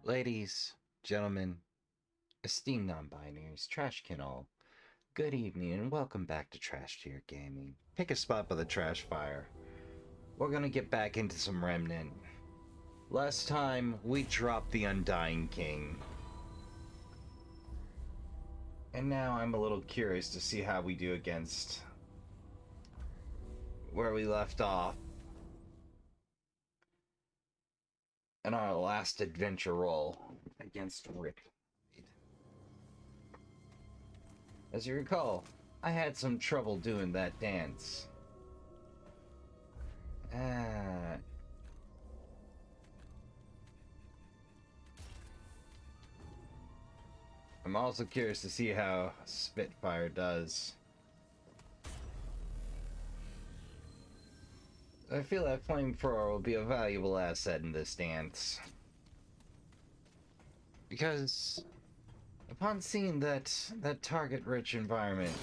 Ladies, gentlemen, esteemed non-binaries, trash can all, good evening and welcome back to Trash Tier Gaming. Pick a spot by the trash fire. We're gonna get back into some Remnant. Last time, we dropped the Undying King. And now I'm a little curious to see how we do against where we left off in our last adventure roll against Rip. As you recall, I had some trouble doing that dance. I'm also curious to see how Spitfire does. I feel that Flamethrower will be a valuable asset in this dance. Because upon seeing that target-rich environment,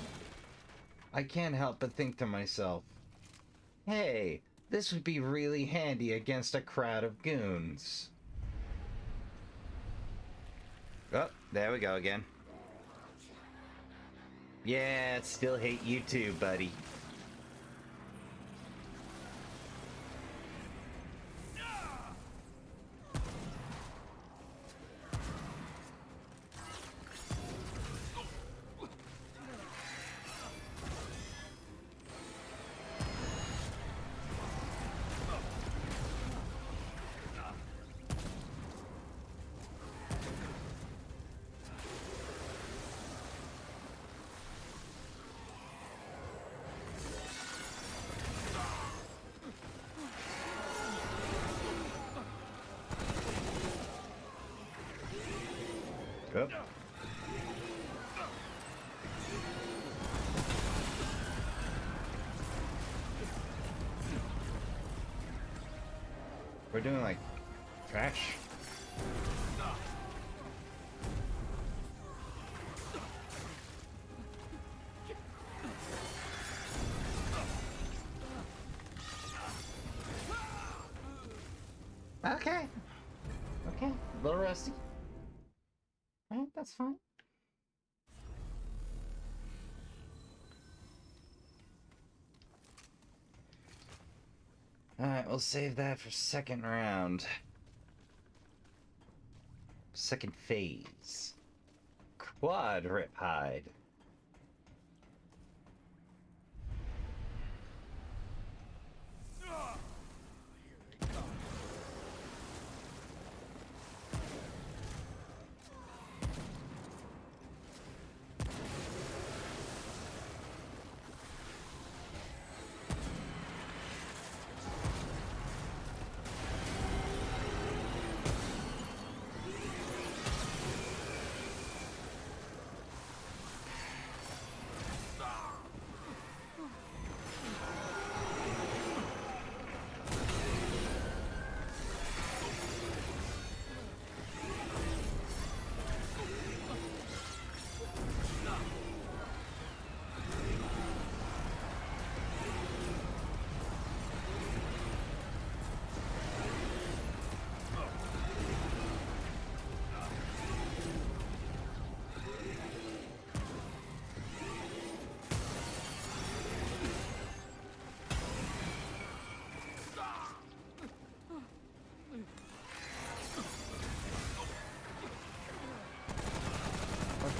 I can't help but think to myself, hey, this would be really handy against a crowd of goons. Oh, there we go again. Yeah, still hate you too, buddy. Yep. We're doing like trash. Okay. Okay. A little rusty. Alright, that's fine. Alright, we'll save that for second round. Second phase. Quad Rip Hide.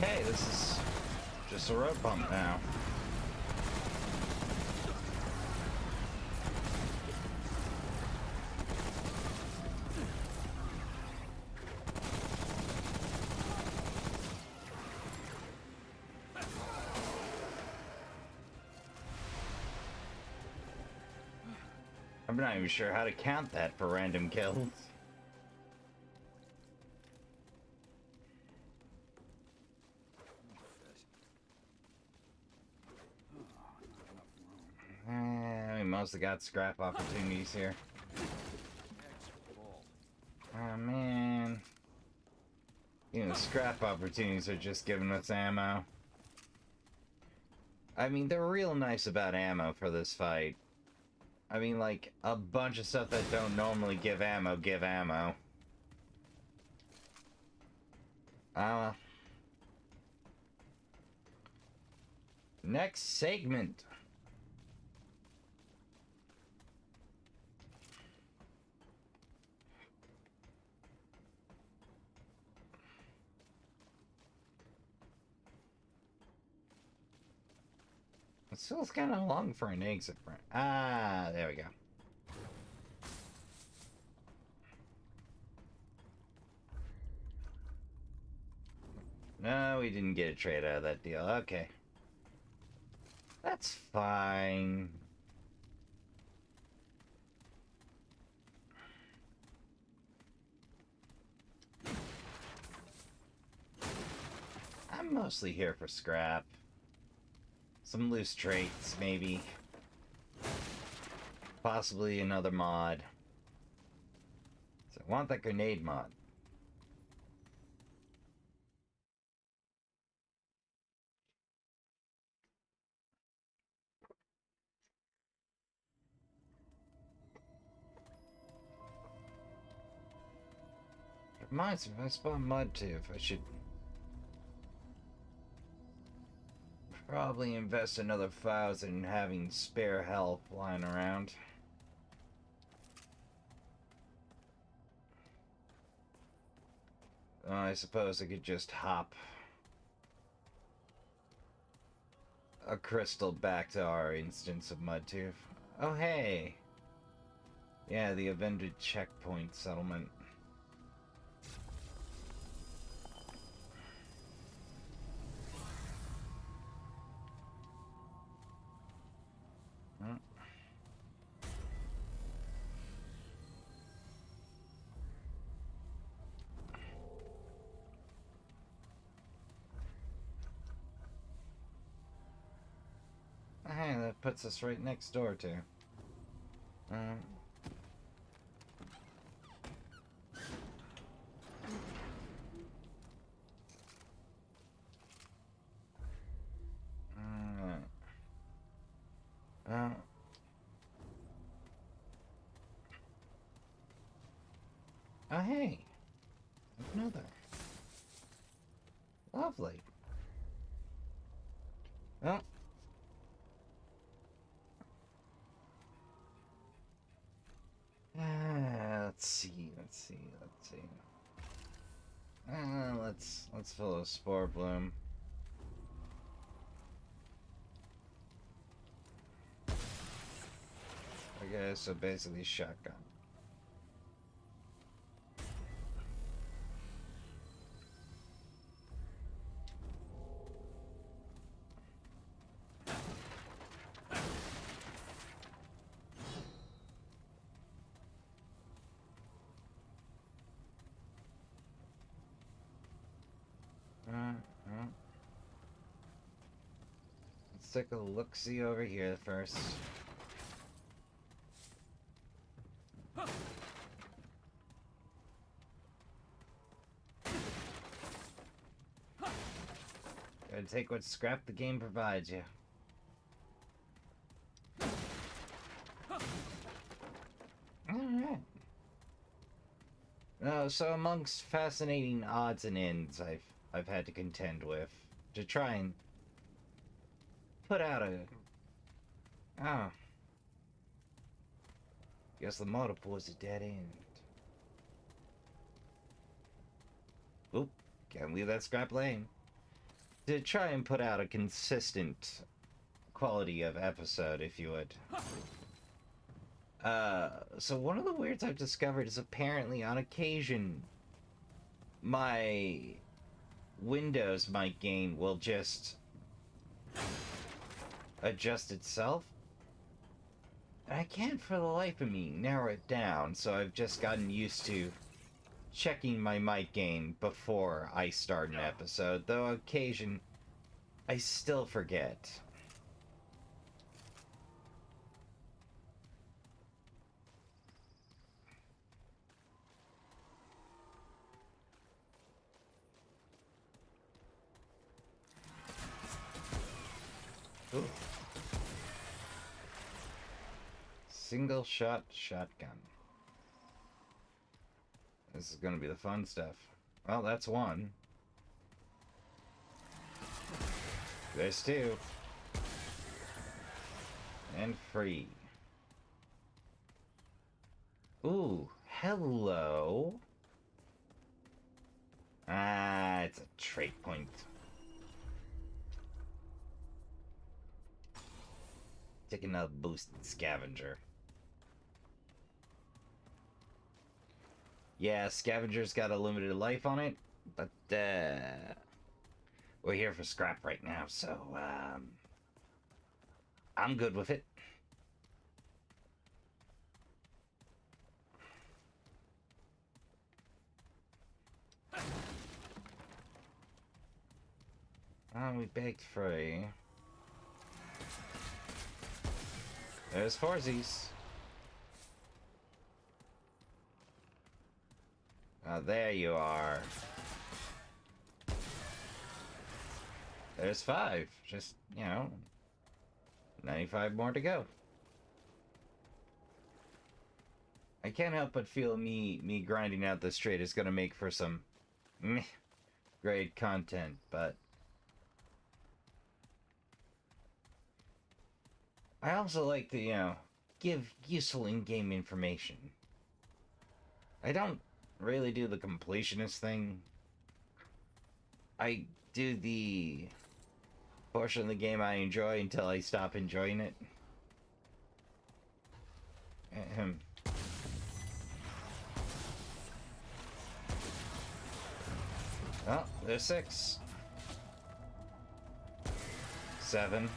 Okay, this is just a road bump now. I'm not even sure how to count that for random kills. We mostly got scrap opportunities here. Oh man. You know, scrap opportunities are just giving us ammo. I mean, they're real nice about ammo for this fight. I mean, like, a bunch of stuff that don't normally give ammo, give ammo. Uh, Next segment. It feels kind of long for an exit. Ah, there we go. No, we didn't get a trade out of that deal. Okay. That's fine. I'm mostly here for scrap. Some loose traits, maybe. Possibly another mod. So I want that grenade mod. Reminds me, if I spawn mud too, if I should probably invest another 1,000 in having spare health lying around. I suppose I could just hop a crystal back to our instance of Mudtooth. Oh, hey! Yeah, the Avenged checkpoint settlement. Hmm. Hey, that puts us right next door to. Um, uh, oh, hey! Another. Lovely. Oh. Let's see. Let's fill a spore bloom. Okay, so basically shotgun. Let's take a look-see over here first. Gotta take what scrap the game provides you. Alright. So amongst fascinating odds and ends I've had to contend with to try and put out a... Oh. Guess the multiple is a dead end. Oop, can't leave that scrap lane. To try and put out a consistent quality of episode, if you would. So one of the weirds I've discovered is apparently on occasion my Windows mic gain will just adjust itself. And I can't for the life of me narrow it down, so I've just gotten used to checking my mic gain before I start an episode, though on occasion I still forget. Ooh. Single shot shotgun. This is gonna be the fun stuff. Well, that's one. There's two. And free. Ooh, hello. Ah, it's a trait point. Take another boosted scavenger. Yeah, scavenger's got a limited life on it, but we're here for scrap right now, so I'm good with it. Oh, we baked free. There's Forzies. Oh, there you are. There's 5. Just, 95 more to go. I can't help but feel me grinding out this trade is gonna make for some great content, but I also like to, give useful in-game information. I don't really do the completionist thing. I do the portion of the game I enjoy until I stop enjoying it. Ahem. Oh, there's 6. 7.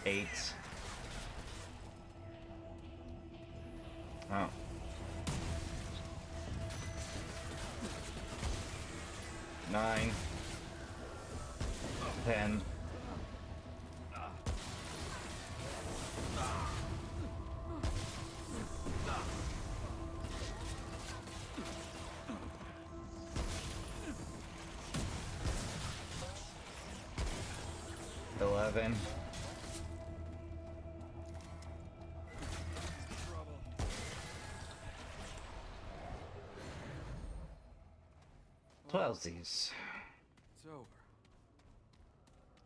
8. Oh. 9. 10. 11. 12sies. It's over.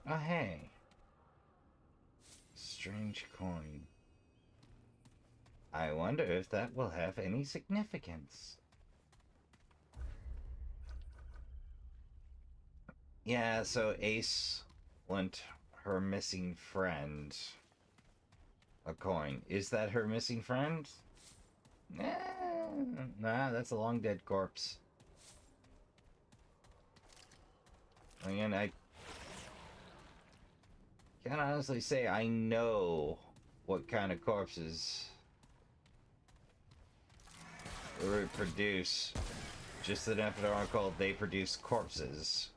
Oh, hey. Strange coin. I wonder if that will have any significance. Yeah, so Ace lent her missing friend a coin. Is that her missing friend? Nah, that's a long dead corpse. Again, I can't honestly say I know what kind of corpses reproduce. Just enough that are called they produce corpses.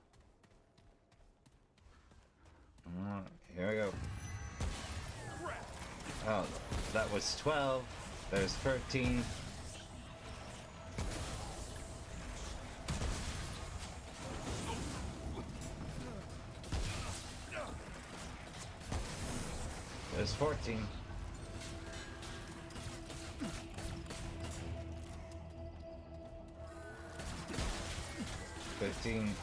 Here we go. Oh, that was 12. There's 13. There's 14. 15.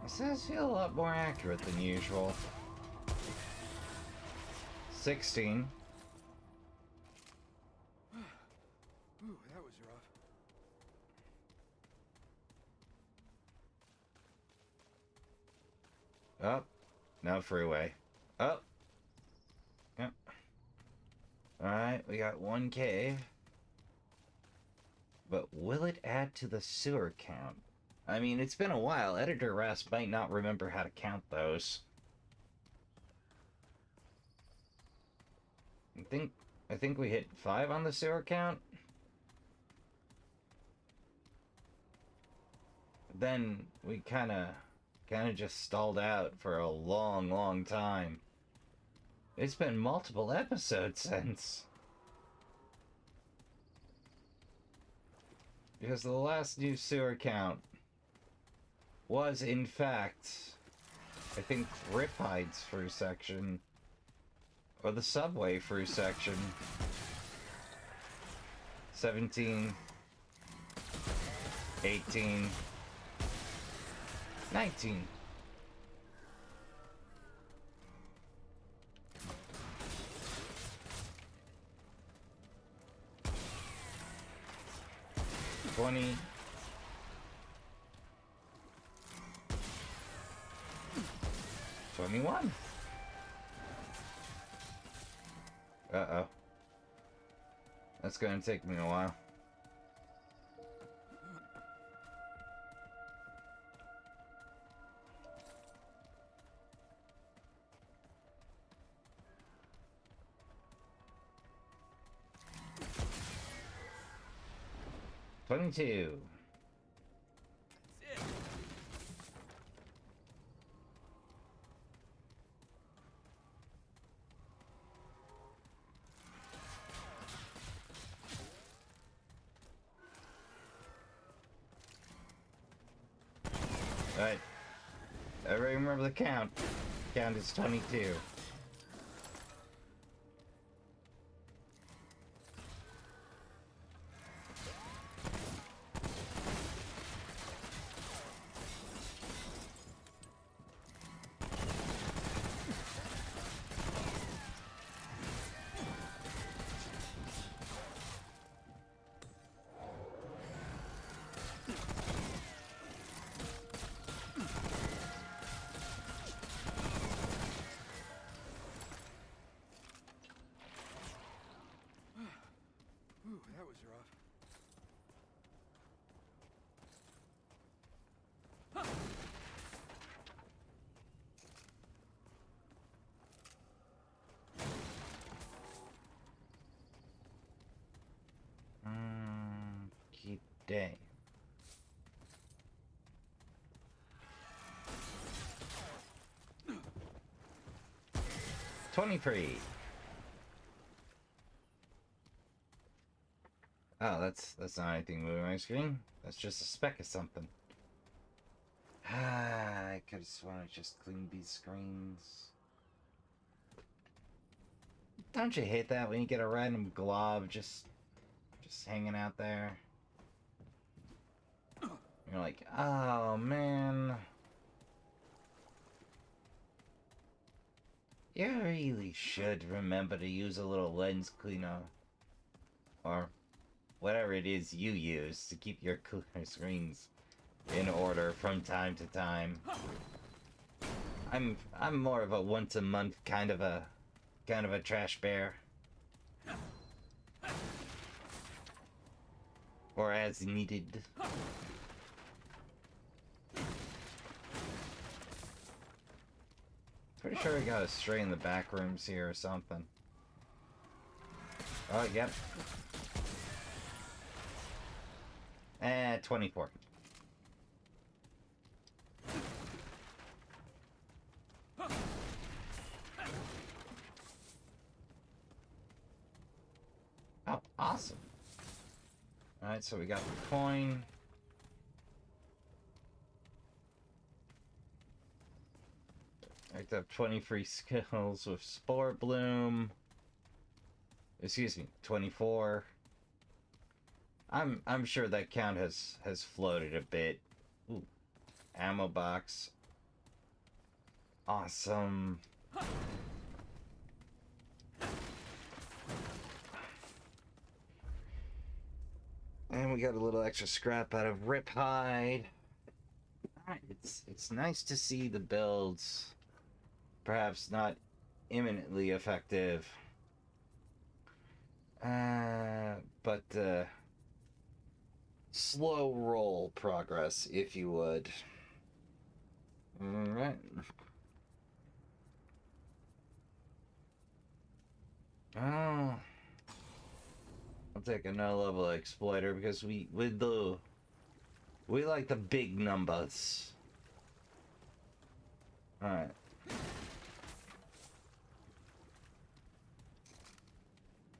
This does feel a lot more accurate than usual. 16. Ooh, that was rough. Oh, no freeway. Oh. Yep. Alright, we got 1 cave. But will it add to the sewer count? I mean, it's been a while. Editor Rasp might not remember how to count those. I think we hit 5 on the sewer count. Then we kind of just stalled out for a long time. It's been multiple episodes since. Because the last new sewer count was, in fact, I think, Riphide's first section. Or the subway through section. 17. 18. 19. $20. 21. Uh-oh. That's gonna take me a while. $22. That's it. Alright. Everybody remember the count. Count is 22. Ooh, that was rough. Keep day. $23. Oh, that's not anything moving on my screen. That's just a speck of something. I could have sworn I just cleaned these screens. Don't you hate that when you get a random glob just hanging out there? You're like, oh man. You really should remember to use a little lens cleaner. Or whatever it is you use to keep your clear screens in order from time to time. I'm more of a once a month kind of a trash bear. Or as needed. Pretty sure we got a stray in the back rooms here or something. Oh, yep. 24. Oh, awesome. Alright, so we got the coin. Picked up 20 free skills with Spore Bloom. Excuse me, 24. I'm sure that count has floated a bit. Ooh, ammo box. Awesome. And we got a little extra scrap out of Rip Hide. Alright, it's nice to see the builds perhaps not imminently effective. But slow roll progress, if you would. Alright. Oh. I'll take another level exploiter because we like the big numbers. Alright.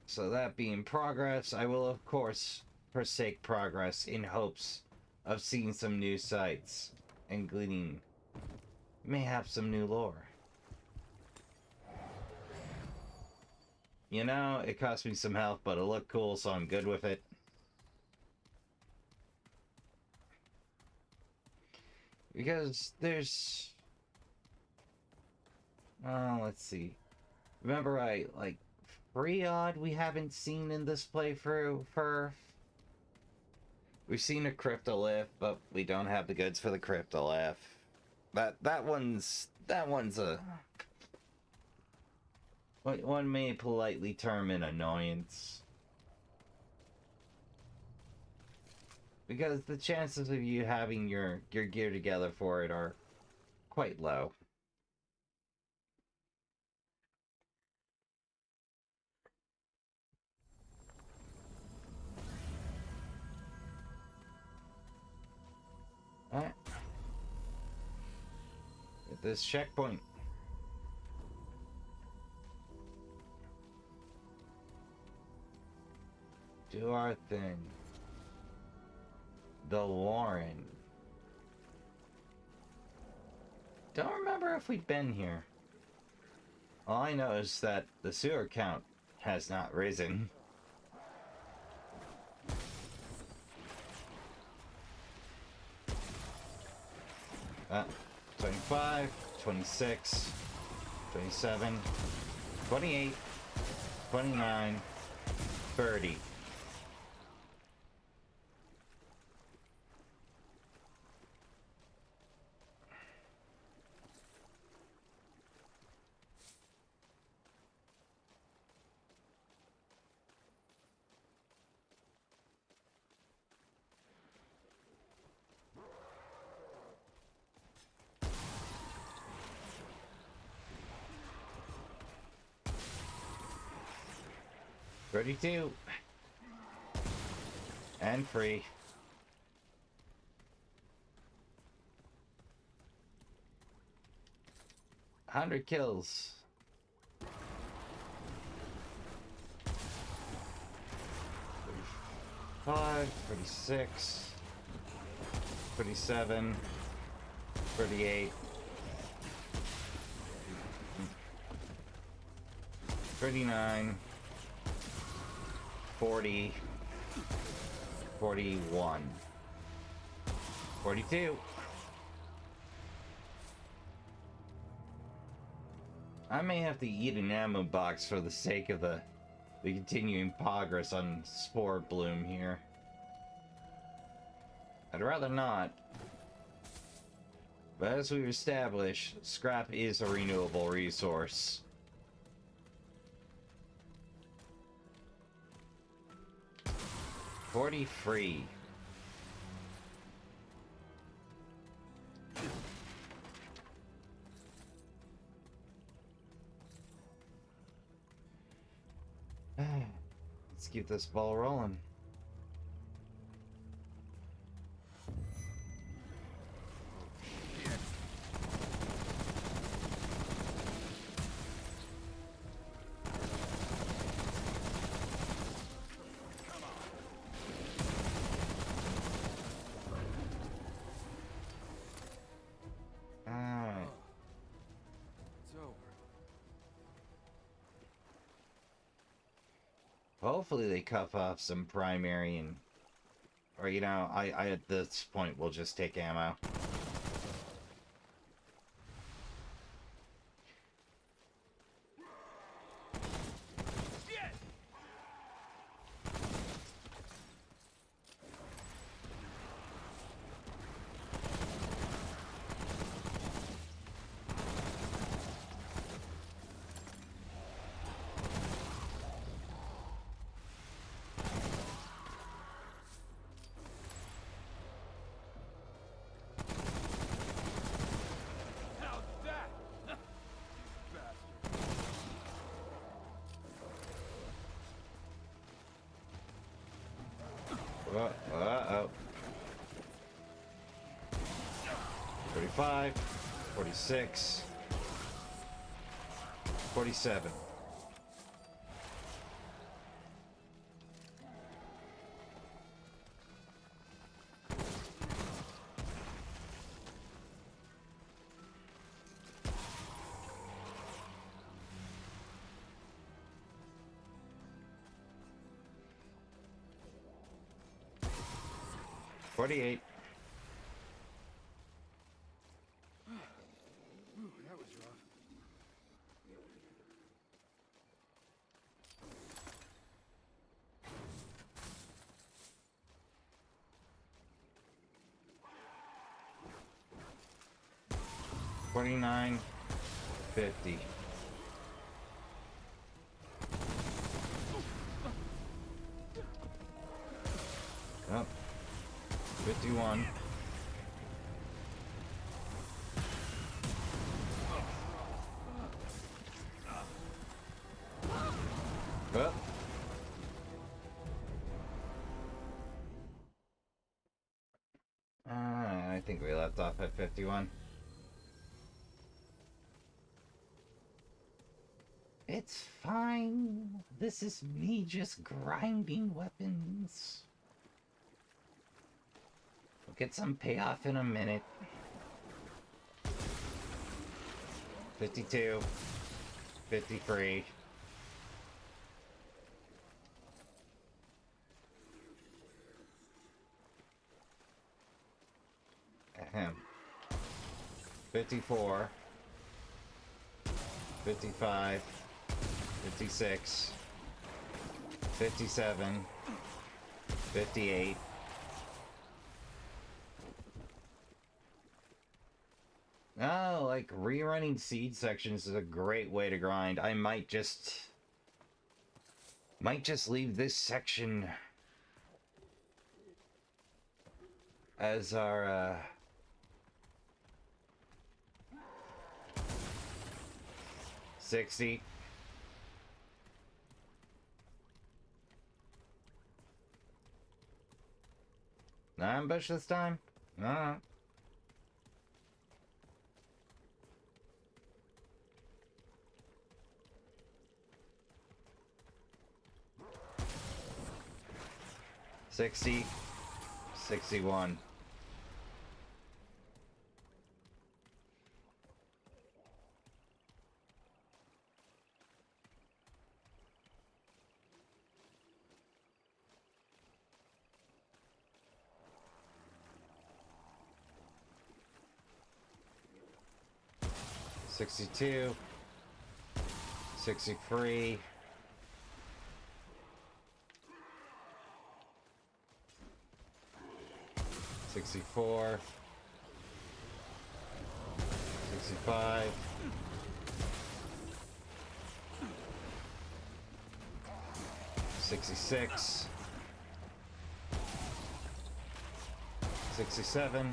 So that being progress, I will of course forsake progress in hopes of seeing some new sights and gleaning mayhap some new lore. You know, it cost me some health, but it looked cool, so I'm good with it. Because there's... Oh, let's see. Remember, like, Freod we haven't seen in this playthrough for... We've seen a Cryptolith, but we don't have the goods for the Cryptolith. That one's a... One may politely term an annoyance. Because the chances of you having your gear together for it are quite low. Alright. At this checkpoint. Do our thing. The Warren. Don't remember if we've been here. All I know is that the sewer count has not risen. 25, 26, 27, 28, 29, 30. $32 and free. $100 kills. 35, 36, 37, 38, 39, 40, 41, 42. I may have to eat an ammo box for the sake of the continuing progress on Spore Bloom here. I'd rather not. But as we've established, scrap is a renewable resource. $40 free. Let's keep this ball rolling. Hopefully they cuff off some primary and... Or, you know, I at this point will just take ammo. Uh-oh. 45, 46, 47. 48. Ooh, that was rough. $49, $50. Oh, 51. Oh. I think we left off at 51. It's fine. This is me just grinding weapons. We'll get some payoff in a minute. 52. 53. Ahem. 54. 55. 56. 57. 58. Oh, like rerunning seed sections is a great way to grind. I might just leave this section as our 60. No ambush this time? No. $60, $61. $62, $63, $64, $65, $66, $67,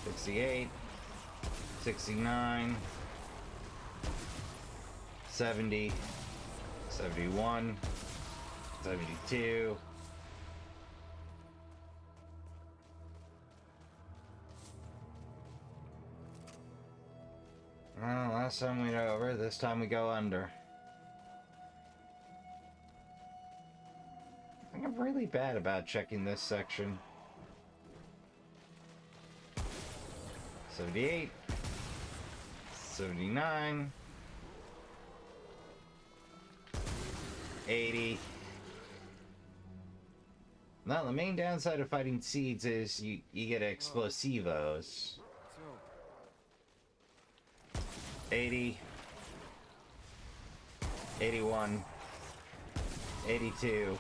$68, $69, $70, $71, $72. Well, last time we went over, this time we go under. I think I'm really bad about checking this section. 78, 79, 80. Now, the main downside of fighting seeds is you get explosivos. So, 80, 81, 82.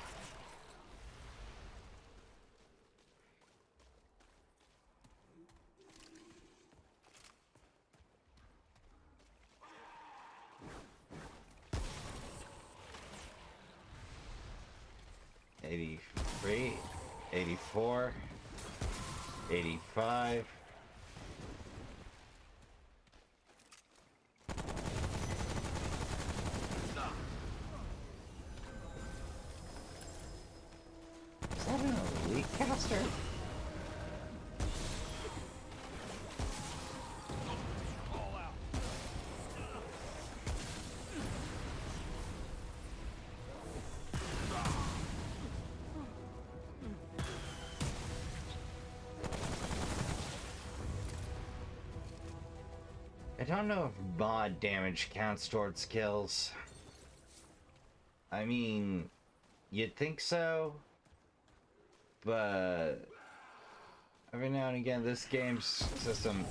$83, $84, $85. Is that an elite caster? I don't know if mod damage counts towards kills. I mean, you'd think so, but Every now and again, this game's system.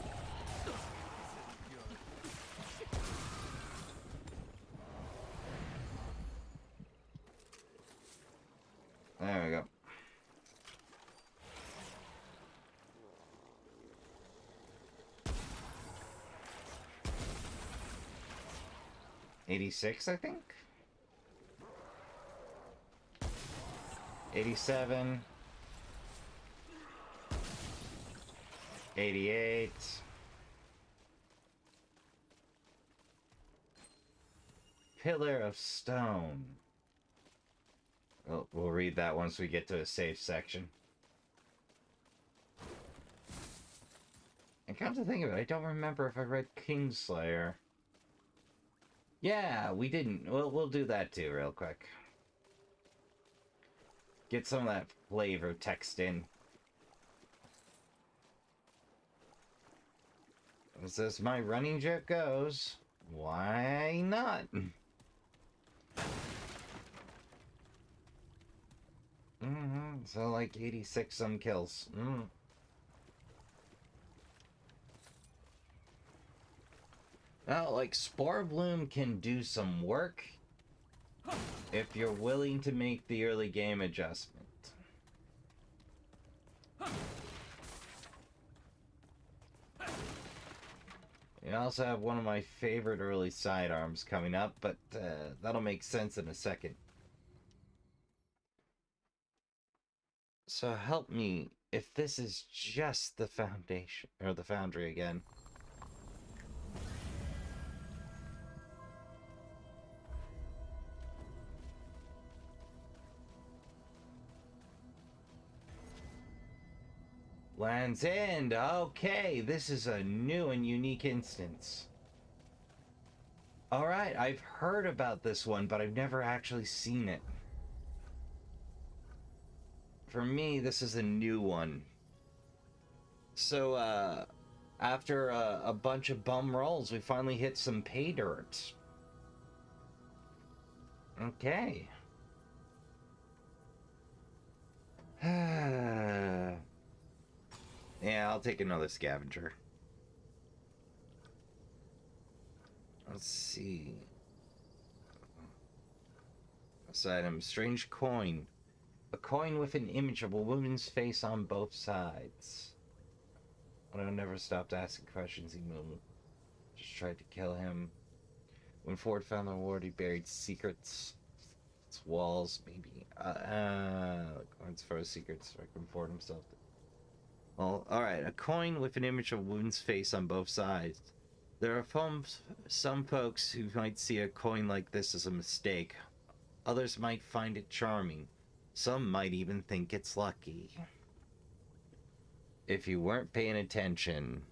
There we go. '86, I think. 87. 88. Pillar of Stone. We'll read that once we get to a safe section. And come to think of it, I don't remember if I read Kingslayer. Yeah, we didn't. We'll do that too real quick. Get some of that flavor text in. As my running joke goes, why not? So like 86 some kills. Well, like Spore Bloom can do some work if you're willing to make the early game adjustment. You also have one of my favorite early sidearms coming up, but that'll make sense in a second. So help me if this is just the foundation, or the foundry again. Land's End. Okay, this is a new and unique instance. Alright, I've heard about this one, but I've never actually seen it. For me, this is a new one. So, after a bunch of bum rolls, we finally hit some pay dirt. Okay. Yeah, I'll take another scavenger. Let's see. This item, strange coin. A coin with an image of a woman's face on both sides. I never stopped asking questions. He just tried to kill him. When Ford found the reward, he buried secrets. Its walls, maybe. Coins for secrets. So I can afford himself. Well, alright. A coin with an image of a woman's face on both sides. There are some folks who might see a coin like this as a mistake. Others might find it charming. Some might even think it's lucky. If you weren't paying attention,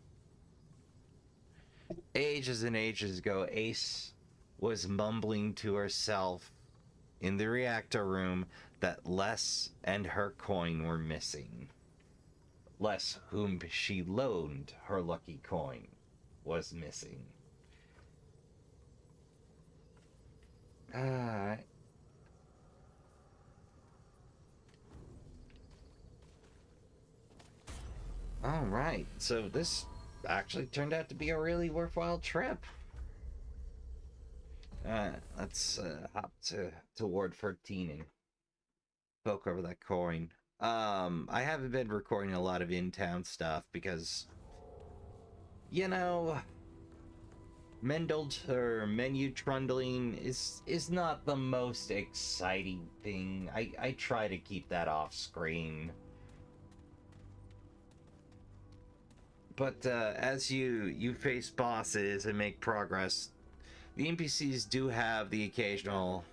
ages and ages ago, Ace was mumbling to herself in the reactor room that Les and her coin were missing. Les, whom she loaned her lucky coin, was missing. Alright, so this actually turned out to be a really worthwhile trip. Let's hop to Ward 13 and poke over that coin. I haven't been recording a lot of in-town stuff because, you know, menu trundling is not the most exciting thing. I try to keep that off screen. But as you face bosses and make progress, the NPCs do have the occasional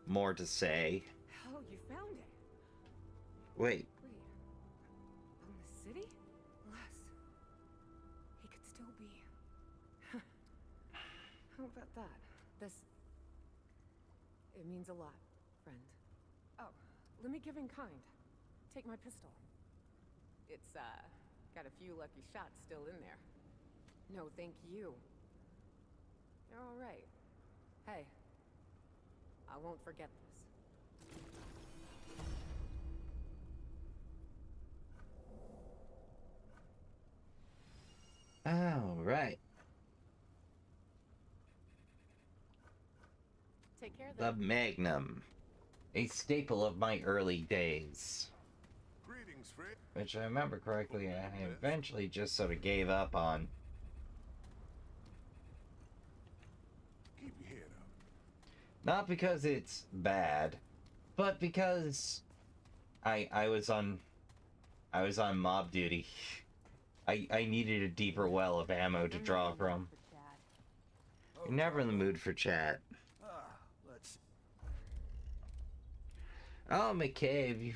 more to say. Hell, you found it. Wait. On the city? Les. He could still be. How about that? It means a lot, friend. Oh, let me give in kind. Take my pistol. It's, got a few lucky shots still in there. No, thank you. You're all right. Hey, I won't forget this. All right. Take care The then. Magnum, a staple of my early days. Greetings, friend. Which I remember correctly, Hope I you're the best. eventually just sort of gave up on. Keep your head up. Not because it's bad, but because I was on mob duty. I needed a deeper well of ammo to draw from. Oh, You're never in the Targo. mood for chat. Let's. Oh, McCabe, you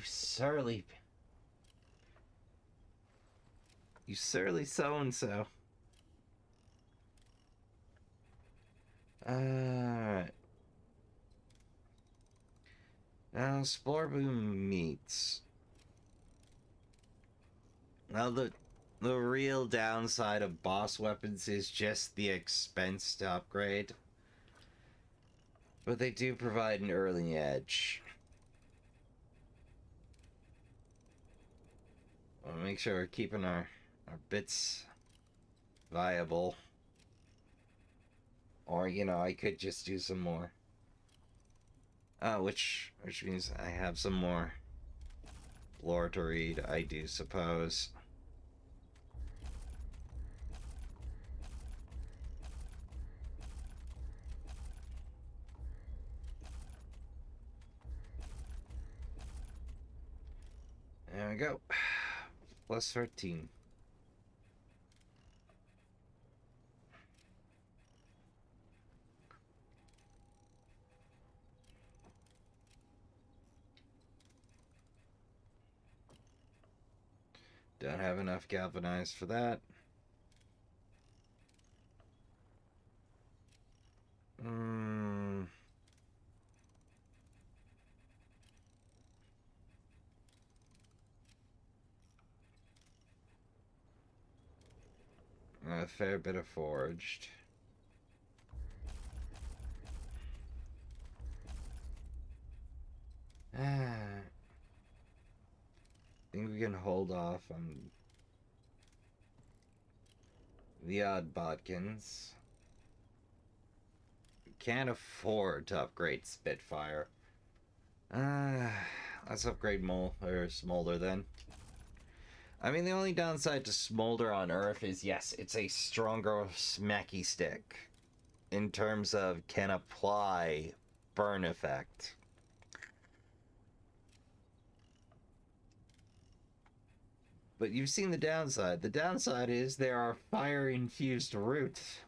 surly so-and-so. Alright. Now, Spore Boom meets. Well, the real downside of boss weapons is just the expense to upgrade. But they do provide an early edge. We'll make sure we're keeping our bits viable. Or, you know, I could just do some more. Which means I have some more lore to read, I do suppose. There we go. Plus 13. Don't have enough galvanized for that. A fair bit of forged. I think we can hold off on the odd bodkins. Can't afford to upgrade Spitfire. Let's upgrade Smolder then. I mean, the only downside to Smolder on Earth is, yes, it's a stronger smacky stick in terms of can apply burn effect. But you've seen the downside. The downside is there are fire-infused roots.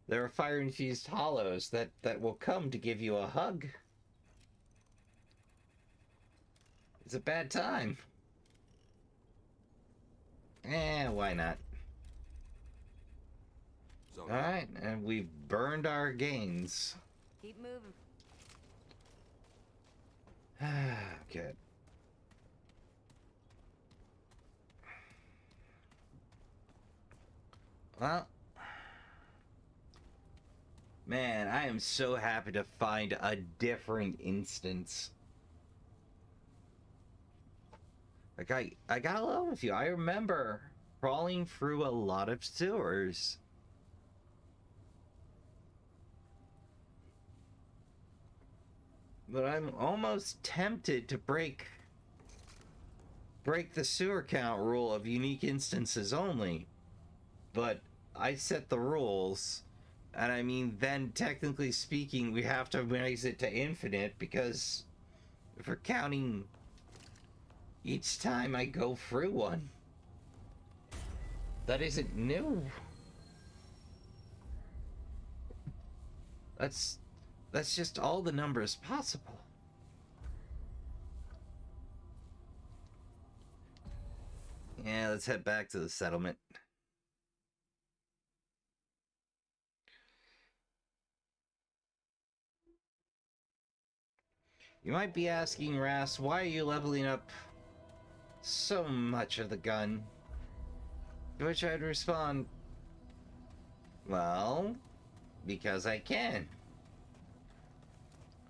There are fire-infused hollows that will come to give you a hug. It's a bad time. Why not? Alright, and we've burned our gains. Keep moving. Good. Well, man, I am so happy to find a different instance. Like, I gotta love with you. I remember crawling through a lot of sewers. But I'm almost tempted to break the sewer count rule of unique instances only. But I set the rules, and I mean, then technically speaking, we have to raise it to infinite because if we're counting each time I go through one, that isn't new. That's just all the numbers possible. Yeah, let's head back to the settlement. You might be asking, Ras, why are you leveling up so much of the gun? To which I'd respond, well, because I can.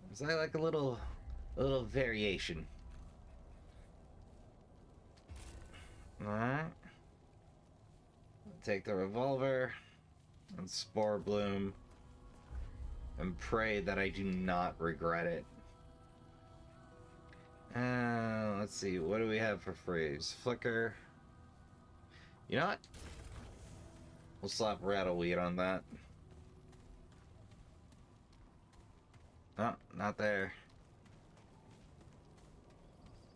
Because I like a little variation. Alright. take the revolver and Spore Bloom and pray that I do not regret it. Let's see, what do we have for freeze? Flicker. You know what? We'll slap Rattleweed on that. Oh, not there.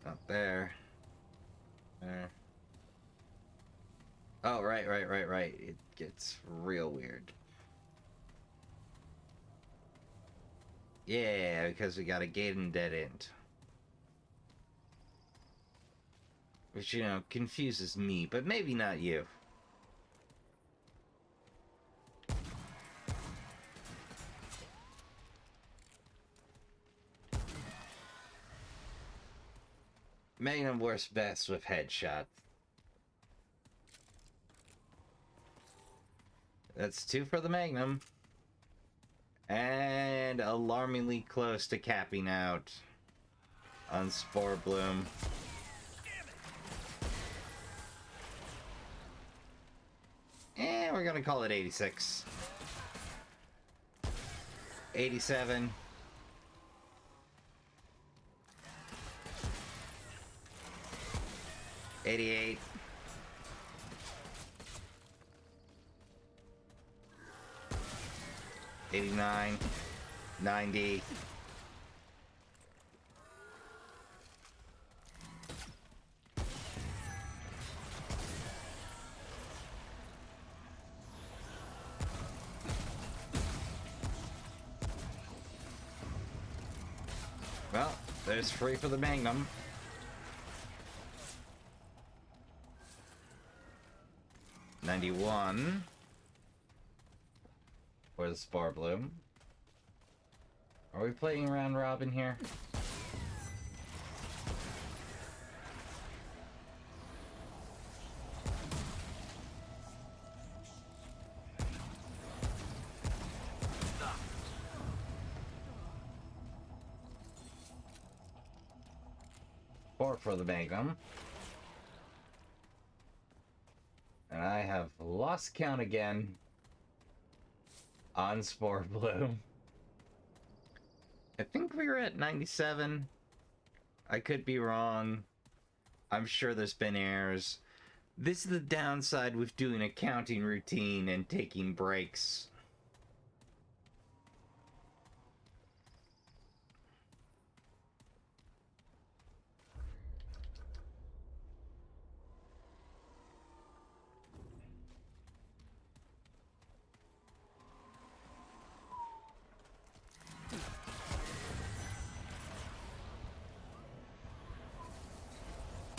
Not there. There. Oh, right. It gets real weird. Yeah, because we got a gate and dead end. Which, you know, confuses me, but maybe not you. Magnum works best with headshots. That's 2 for the Magnum. And alarmingly close to capping out on Spore Bloom. And we're gonna call it 86. 87. 88. 89. 90. Well, there's free for the Magnum. $91 for the Spore Bloom. Are we playing round robin here? Four for the Magnum. And I have lost count again on Spore Bloom. I think we were at 97. I could be wrong. I'm sure there's been errors. This is the downside with doing a counting routine and taking breaks.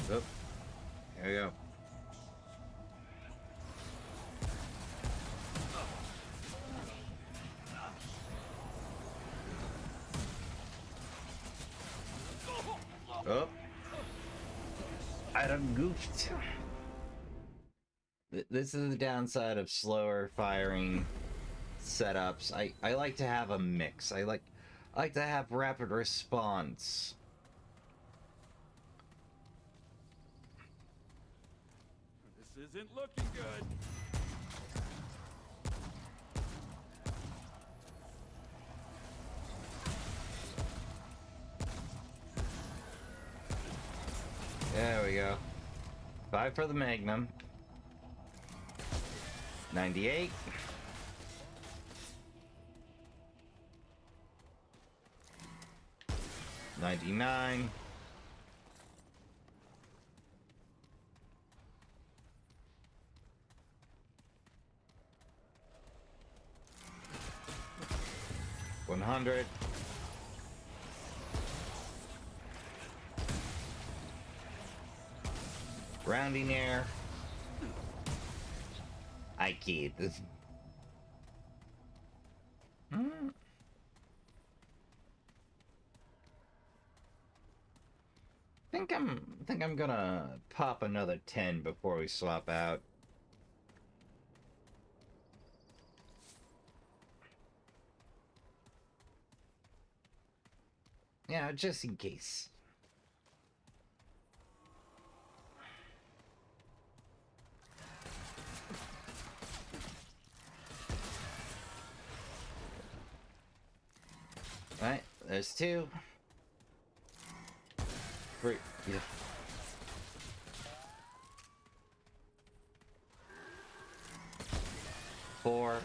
Oh, there we go. Oh, I done goofed. This is the downside of slower firing setups. I like to have a mix. I like to have rapid response. This isn't looking good. There we go. 5 for the Magnum. 98. 99. 100. Rounding error. I keyed this. Think I'm gonna pop another 10 before we swap out. Yeah, just in case. Alright, there's 2. 3. Yeah. 4.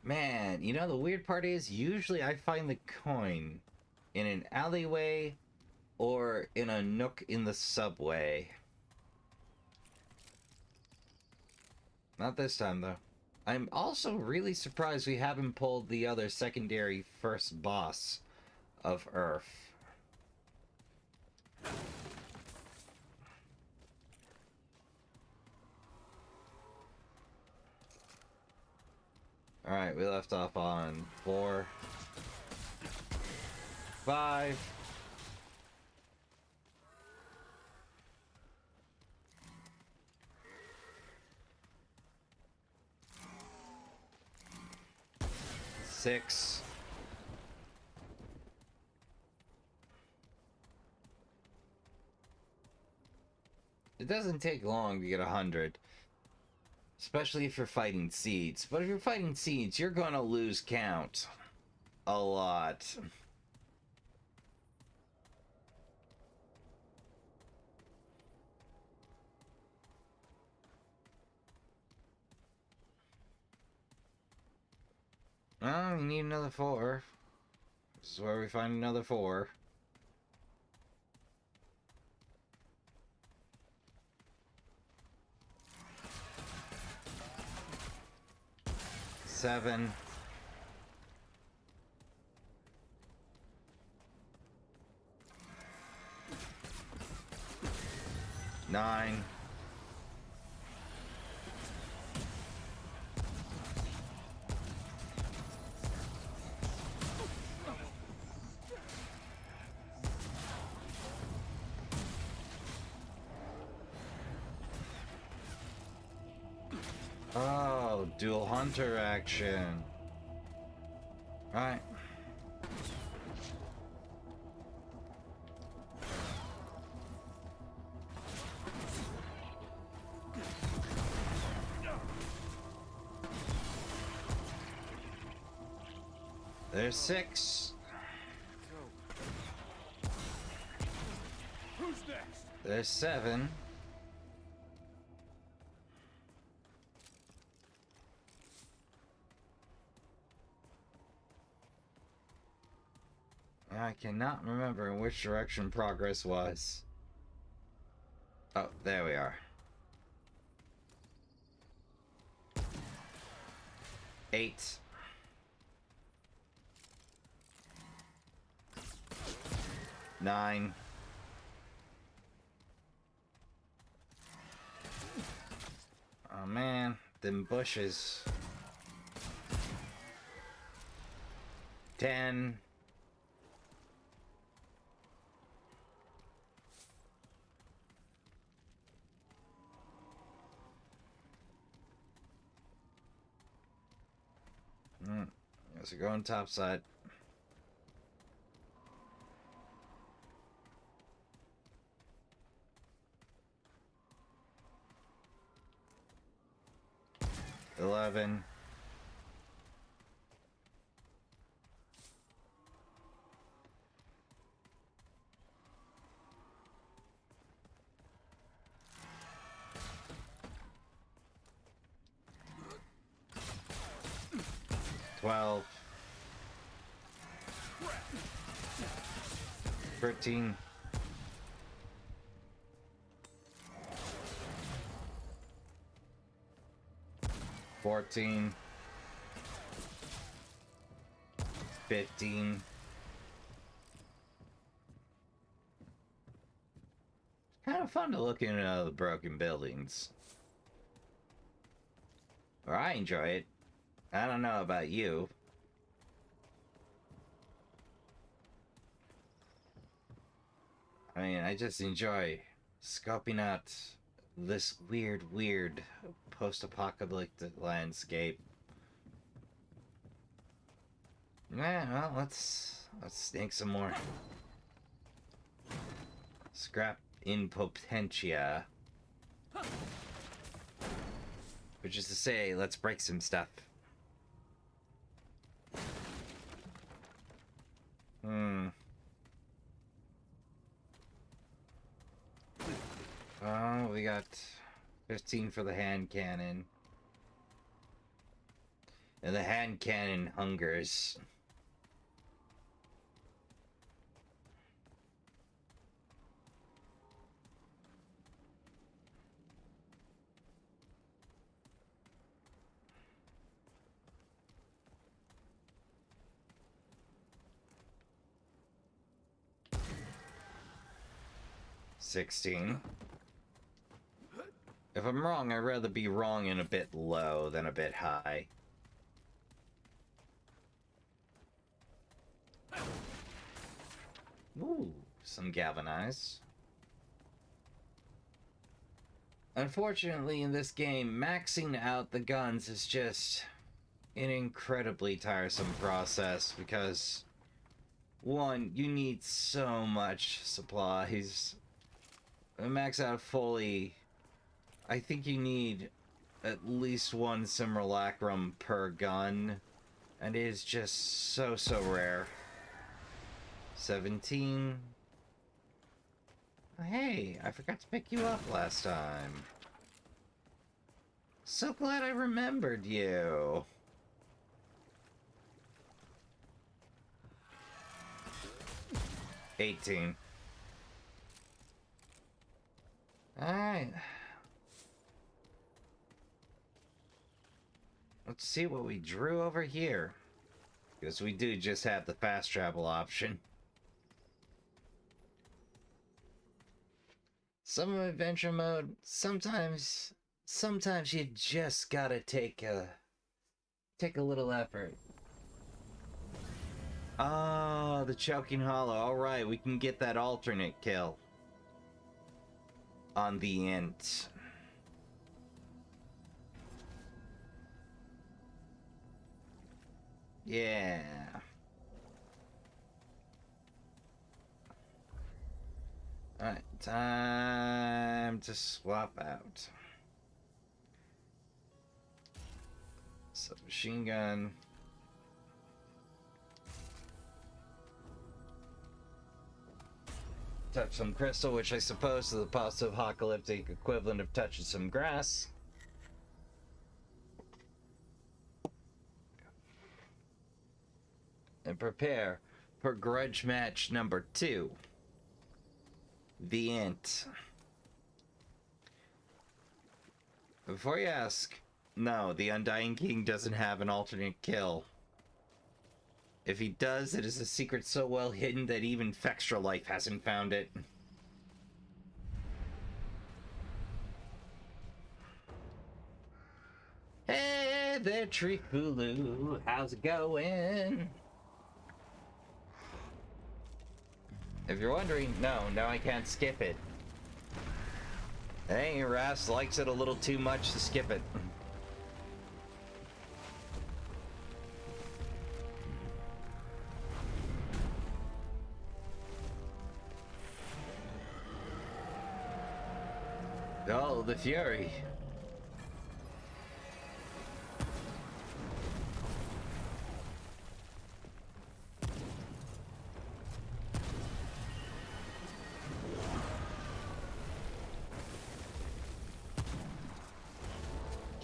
Man, you know the weird part is usually I find the coin in an alleyway or in a nook in the subway. Not this time though. I'm also really surprised we haven't pulled the other secondary first boss of Earth. Alright, we left off on 4, 5. 6. It doesn't take long to get 100. Especially if you're fighting seeds. But if you're fighting seeds, you're gonna lose count. A lot. Oh, we need another 4. This is where we find another 4. Seven. 9. Oh, dual hunter action. Alright. There's 6. Who's next? There's 7. I cannot remember in which direction progress was. Oh, there we are. 8. 9. Oh man, them bushes. 10. 'Guess we're going topside. 11. 12. 13. 14. 15. Kind of fun to look into the broken buildings. Or I enjoy it. I don't know about you. I mean, I just enjoy scoping out this weird post-apocalyptic landscape. Yeah, well, let's snake some more. Scrap in potentia. Which is to say, let's break some stuff. Oh, we got 15 for the hand cannon. And the hand cannon hungers. $16. If I'm wrong, I'd rather be wrong and a bit low than a bit high. Ooh, some galvanized. Unfortunately, in this game, maxing out the guns is just an incredibly tiresome process because, one, you need so much supplies. Max out fully, I think you need at least one simulacrum per gun, and it is just so rare. 17. Hey, I forgot to pick you up last time. So glad I remembered you. $18. Alright. Let's see what we drew over here. Because we do just have the fast travel option. Some adventure mode, sometimes you just gotta take a little effort. Ah, the choking hollow. Alright, we can get that alternate kill on the int. Yeah. Alright, time to swap out. Submachine gun. Touch some crystal, which I suppose is the post-apocalyptic equivalent of touching some grass. And prepare for grudge match number 2. The int. Before you ask, no, the Undying King doesn't have an alternate kill. If he does, it is a secret so well hidden that even Fextra Life hasn't found it. Hey there, Treethlu. How's it going? If you're wondering, no, I can't skip it. Hey, Ras likes it a little too much to skip it. Oh, the Fury.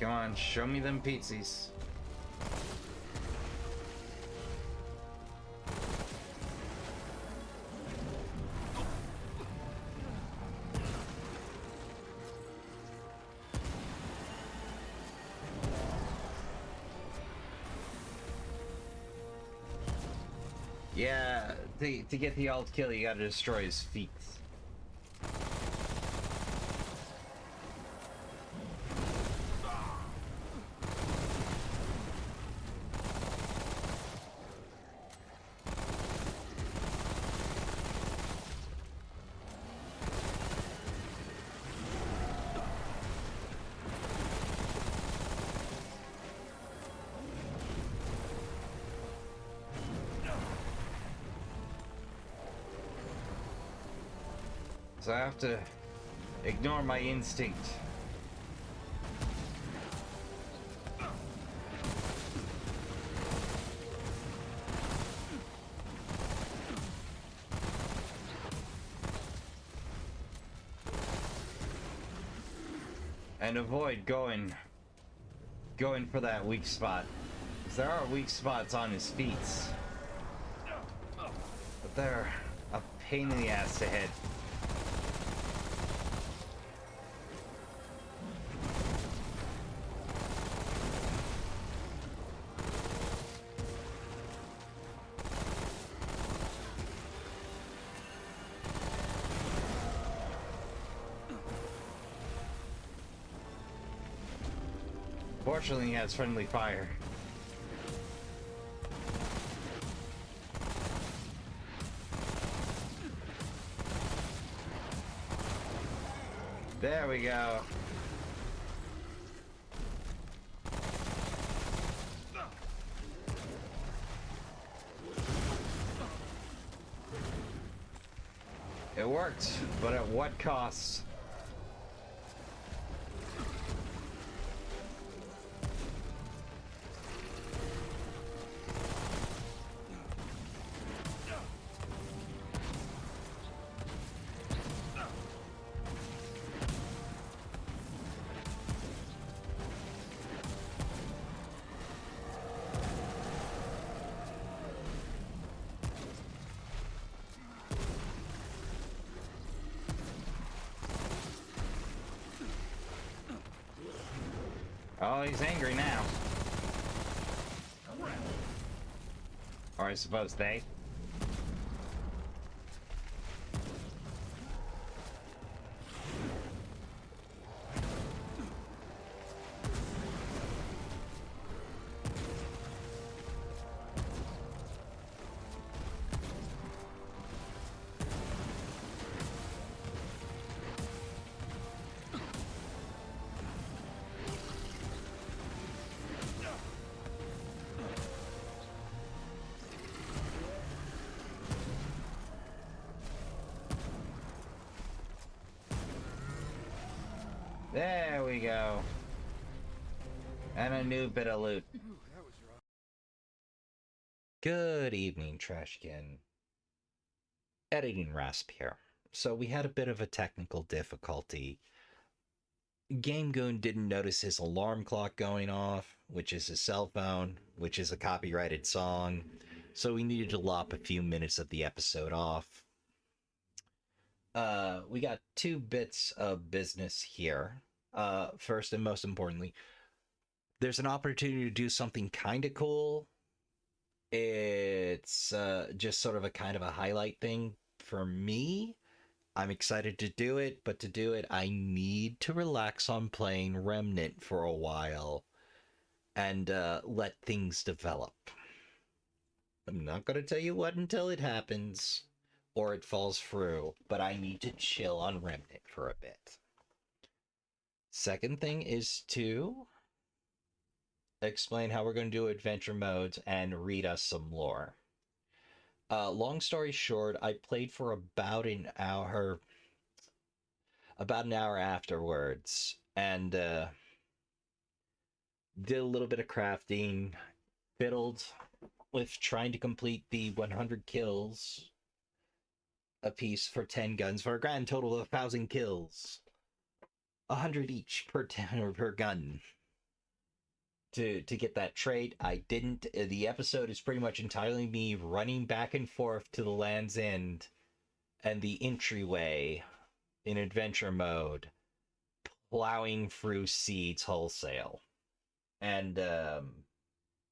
Come on, show me them pizzas. Yeah, to get the alt kill, you gotta destroy his feet. So I have to ignore my instinct. And avoid going for that weak spot. Because there are weak spots on his feet. But they're a pain in the ass to hit. Fortunately, he has friendly fire. There we go. It worked, but at what cost? Oh, he's angry now. Or I suppose they. There we go. And a new bit of loot. Good evening, Trashkin. Editing Rasp here. So we had a bit of a technical difficulty. Game Goon didn't notice his alarm clock going off, which is his cell phone, which is a copyrighted song. So we needed to lop a few minutes of the episode off. We got two bits of business here. First and most importantly, there's an opportunity to do something kind of cool. It's just sort of a kind of a highlight thing for me. I'm excited to do it, but to do it, I need to relax on playing Remnant for a while and let things develop. I'm not going to tell you what until it happens or it falls through, but I need to chill on Remnant for a bit. Second thing is to explain how we're going to do adventure modes and read us some lore. Long story short, I played for about an hour afterwards, and did a little bit of crafting, fiddled with trying to complete the 100 kills a piece for 10 guns for a grand total of 1,000 kills. 100 each per 10 or per gun. To get that trait. I didn't. The episode is pretty much entirely me running back and forth to the Land's End and the entryway in adventure mode, plowing through seeds wholesale. And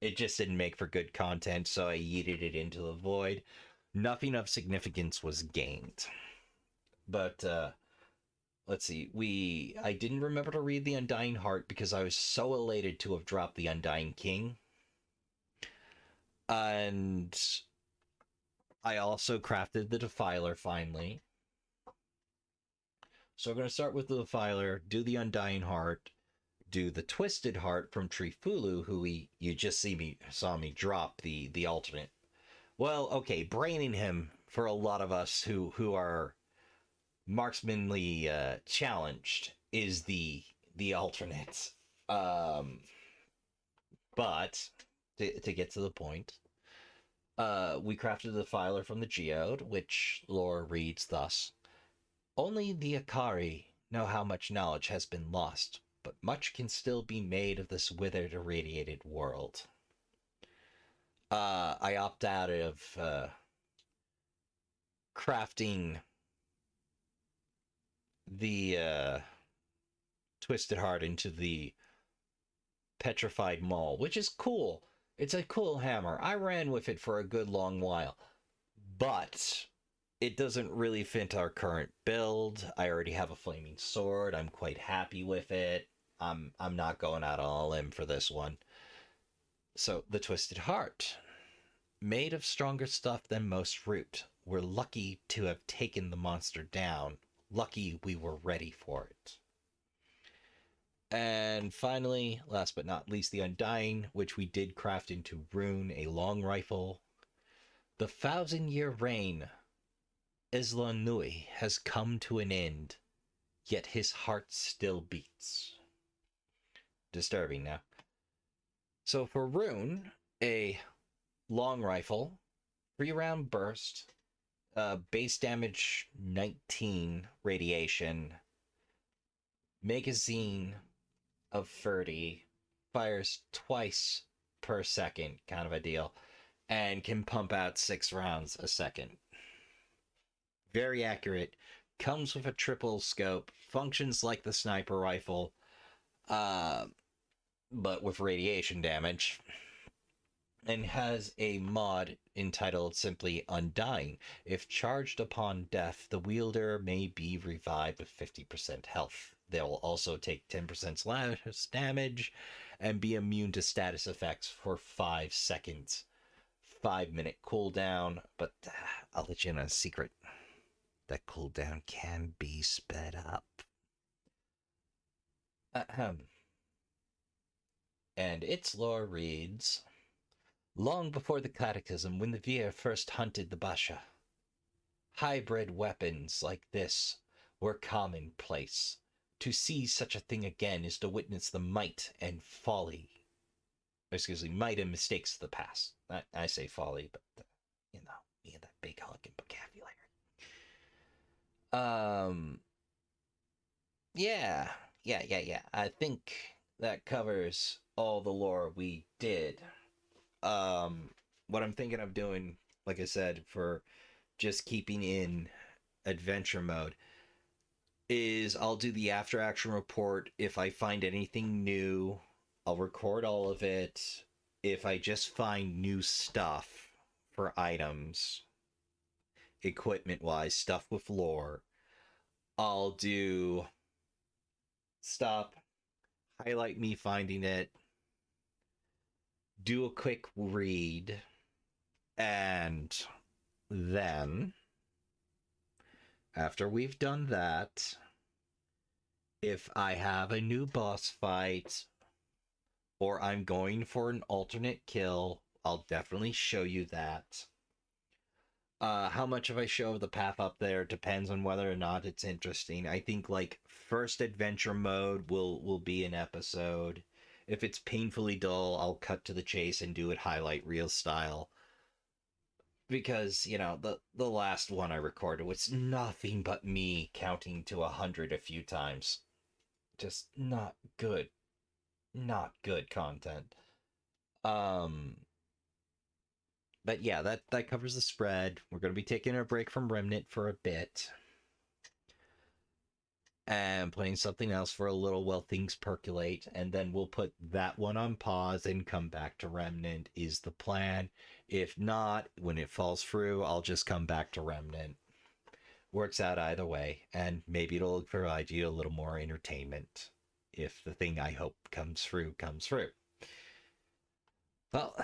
it just didn't make for good content, so I yeeted it into the void. Nothing of significance was gained. But let's see, I didn't remember to read the Undying Heart because I was so elated to have dropped the Undying King. And I also crafted the Defiler finally. So we're going to start with the Defiler, do the Undying Heart, do the Twisted Heart from Treethlu, who you just saw me drop the alternate. Well, okay, braining him for a lot of us who are marksmanly challenged is the alternate. But to get to the point, we crafted the Defiler from the Geode, which lore reads thus: only the Akari know how much knowledge has been lost. but much can still be made of this withered, irradiated world. I opt out of crafting the Twisted Heart into the Petrified Maul, which is cool. It's a cool hammer. I ran with it for a good long while, but it doesn't really fit our current build. I already have a flaming sword. I'm quite happy with it. I'm not going out on a limb for this one. So the Twisted Heart, made of stronger stuff than most root. We're lucky to have taken the monster down. Lucky we were ready for it. And finally, last but not least, the Undying, which we did craft into rune, a long rifle. The 1,000-year reign Isla Nui has come to an end, yet his heart still beats. Disturbing now. So for rune, a long rifle, 3-round burst, base damage 19 radiation, magazine of 30, fires twice per second, kind of a deal, and can pump out 6 rounds a second. Very accurate, comes with a triple scope, functions like the sniper rifle, but with radiation damage, and has a mod entitled simply Undying. If charged upon death, the wielder may be revived with 50% health. They will also take 10% less damage and be immune to status effects for 5 seconds. 5-minute cooldown, but I'll let you in on a secret. That cooldown can be sped up. Ahem. And its lore reads, long before the Cataclysm, when the Vir first hunted the Basha, hybrid weapons like this were commonplace. To see such a thing again is to witness the might and folly. Might and mistakes of the past. I say folly, but, me and that big hulking vocabulary. Yeah. I think that covers all the lore we did. What I'm thinking of doing, like I said, for just keeping in adventure mode, is I'll do the after action report. If I find anything new, I'll record all of it. If I just find new stuff for items, equipment wise, stuff with lore, I'll do stop, highlight me finding it, do a quick read, and then after we've done that, if I have a new boss fight or I'm going for an alternate kill, I'll definitely show you that. How much of I show of the path up there depends on whether or not it's interesting. I think like first adventure mode will be an episode. If it's painfully dull, I'll cut to the chase and do it highlight reel style. Because, the last one I recorded was nothing but me counting to 100 a few times. Just not good. Not good content. But yeah, that covers the spread. We're going to be taking a break from Remnant for a bit. And playing something else for a little while things percolate, and then we'll put that one on pause and come back to Remnant is the plan. If not, when it falls through, I'll just come back to Remnant. Works out either way, and maybe it'll provide you a little more entertainment if the thing I hope comes through. Well,